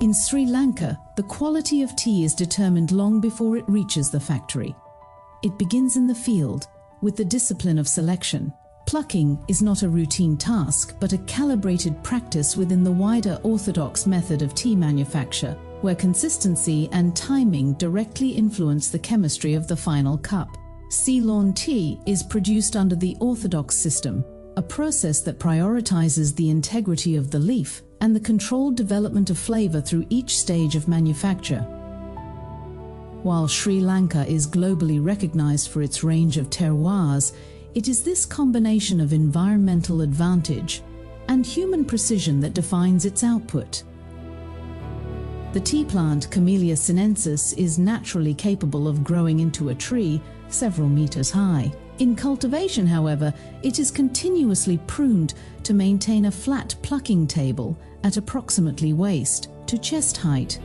In Sri Lanka, the quality of tea is determined long before it reaches the factory. It begins in the field, with the discipline of selection. Plucking is not a routine task, but a calibrated practice within the wider Orthodox method of tea manufacture, where consistency and timing directly influence the chemistry of the final cup. Ceylon tea is produced under the Orthodox system, a process that prioritizes the integrity of the leaf and the controlled development of flavor through each stage of manufacture. While Sri Lanka is globally recognized for its range of terroirs, it is this combination of environmental advantage and human precision that defines its output. The tea plant Camellia sinensis is naturally capable of growing into a tree several meters high. In cultivation, however, it is continuously pruned to maintain a flat plucking table at approximately waist to chest height.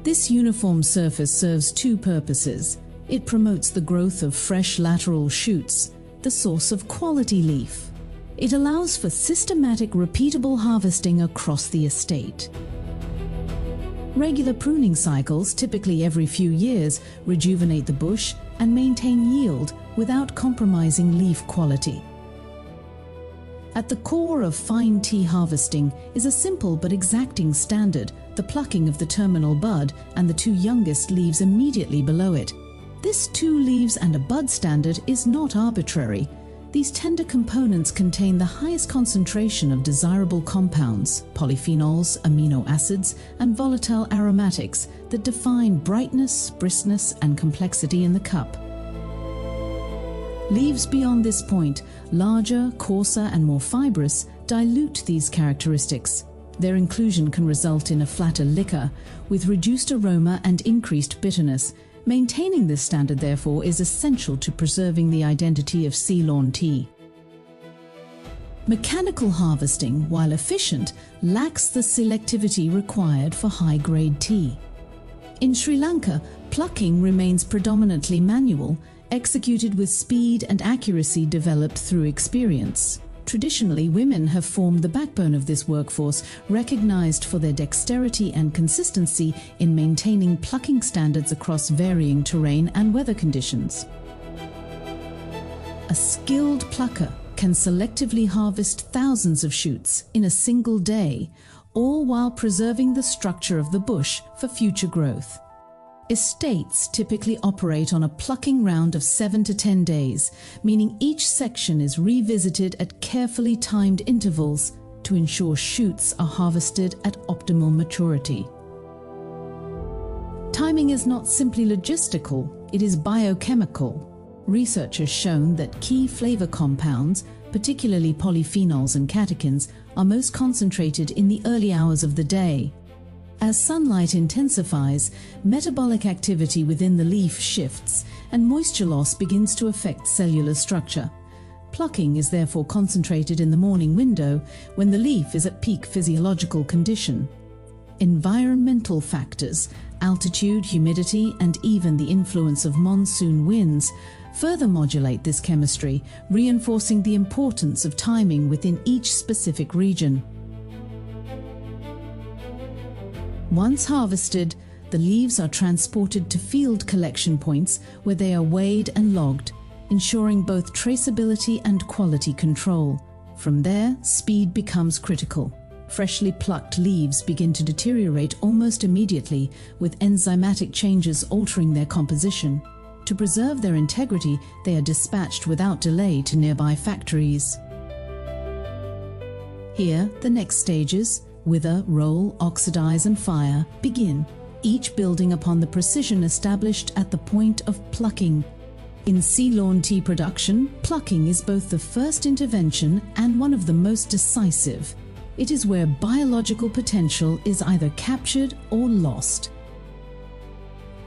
This uniform surface serves two purposes. It promotes the growth of fresh lateral shoots, the source of quality leaf. It allows for systematic, repeatable harvesting across the estate. Regular pruning cycles, typically every few years, rejuvenate the bush and maintain yield without compromising leaf quality. At the core of fine tea harvesting is a simple but exacting standard, the plucking of the terminal bud and the two youngest leaves immediately below it. This 2 leaves and a bud standard is not arbitrary. These tender components contain the highest concentration of desirable compounds, polyphenols, amino acids, and volatile aromatics that define brightness, briskness, and complexity in the cup. Leaves beyond this point, larger, coarser, and more fibrous, dilute these characteristics. Their inclusion can result in a flatter liquor, with reduced aroma and increased bitterness. Maintaining this standard, therefore, is essential to preserving the identity of Ceylon tea. Mechanical harvesting, while efficient, lacks the selectivity required for high-grade tea. In Sri Lanka, plucking remains predominantly manual, executed with speed and accuracy developed through experience. Traditionally, women have formed the backbone of this workforce, recognized for their dexterity and consistency in maintaining plucking standards across varying terrain and weather conditions. A skilled plucker can selectively harvest thousands of shoots in a single day, all while preserving the structure of the bush for future growth. Estates typically operate on a plucking round of 7 to 10 days, meaning each section is revisited at carefully timed intervals to ensure shoots are harvested at optimal maturity. Timing is not simply logistical, it is biochemical. Research has shown that key flavor compounds, particularly polyphenols and catechins, are most concentrated in the early hours of the day. As sunlight intensifies, metabolic activity within the leaf shifts and moisture loss begins to affect cellular structure. Plucking is therefore concentrated in the morning window when the leaf is at peak physiological condition. Environmental factors, altitude, humidity, and even the influence of monsoon winds further modulate this chemistry, reinforcing the importance of timing within each specific region. Once harvested, the leaves are transported to field collection points where they are weighed and logged, ensuring both traceability and quality control. From there, speed becomes critical. Freshly plucked leaves begin to deteriorate almost immediately, with enzymatic changes altering their composition. To preserve their integrity, they are dispatched without delay to nearby factories. Here, the next stages, wither, roll, oxidize, and fire, begin, each building upon the precision established at the point of plucking. In Ceylon tea production, plucking is both the first intervention and one of the most decisive. It is where biological potential is either captured or lost.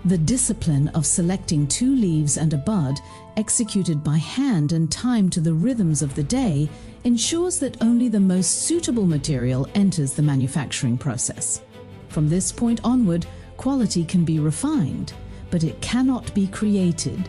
The discipline of selecting 2 leaves and a bud, executed by hand and timed to the rhythms of the day, ensures that only the most suitable material enters the manufacturing process. From this point onward, quality can be refined, but it cannot be created.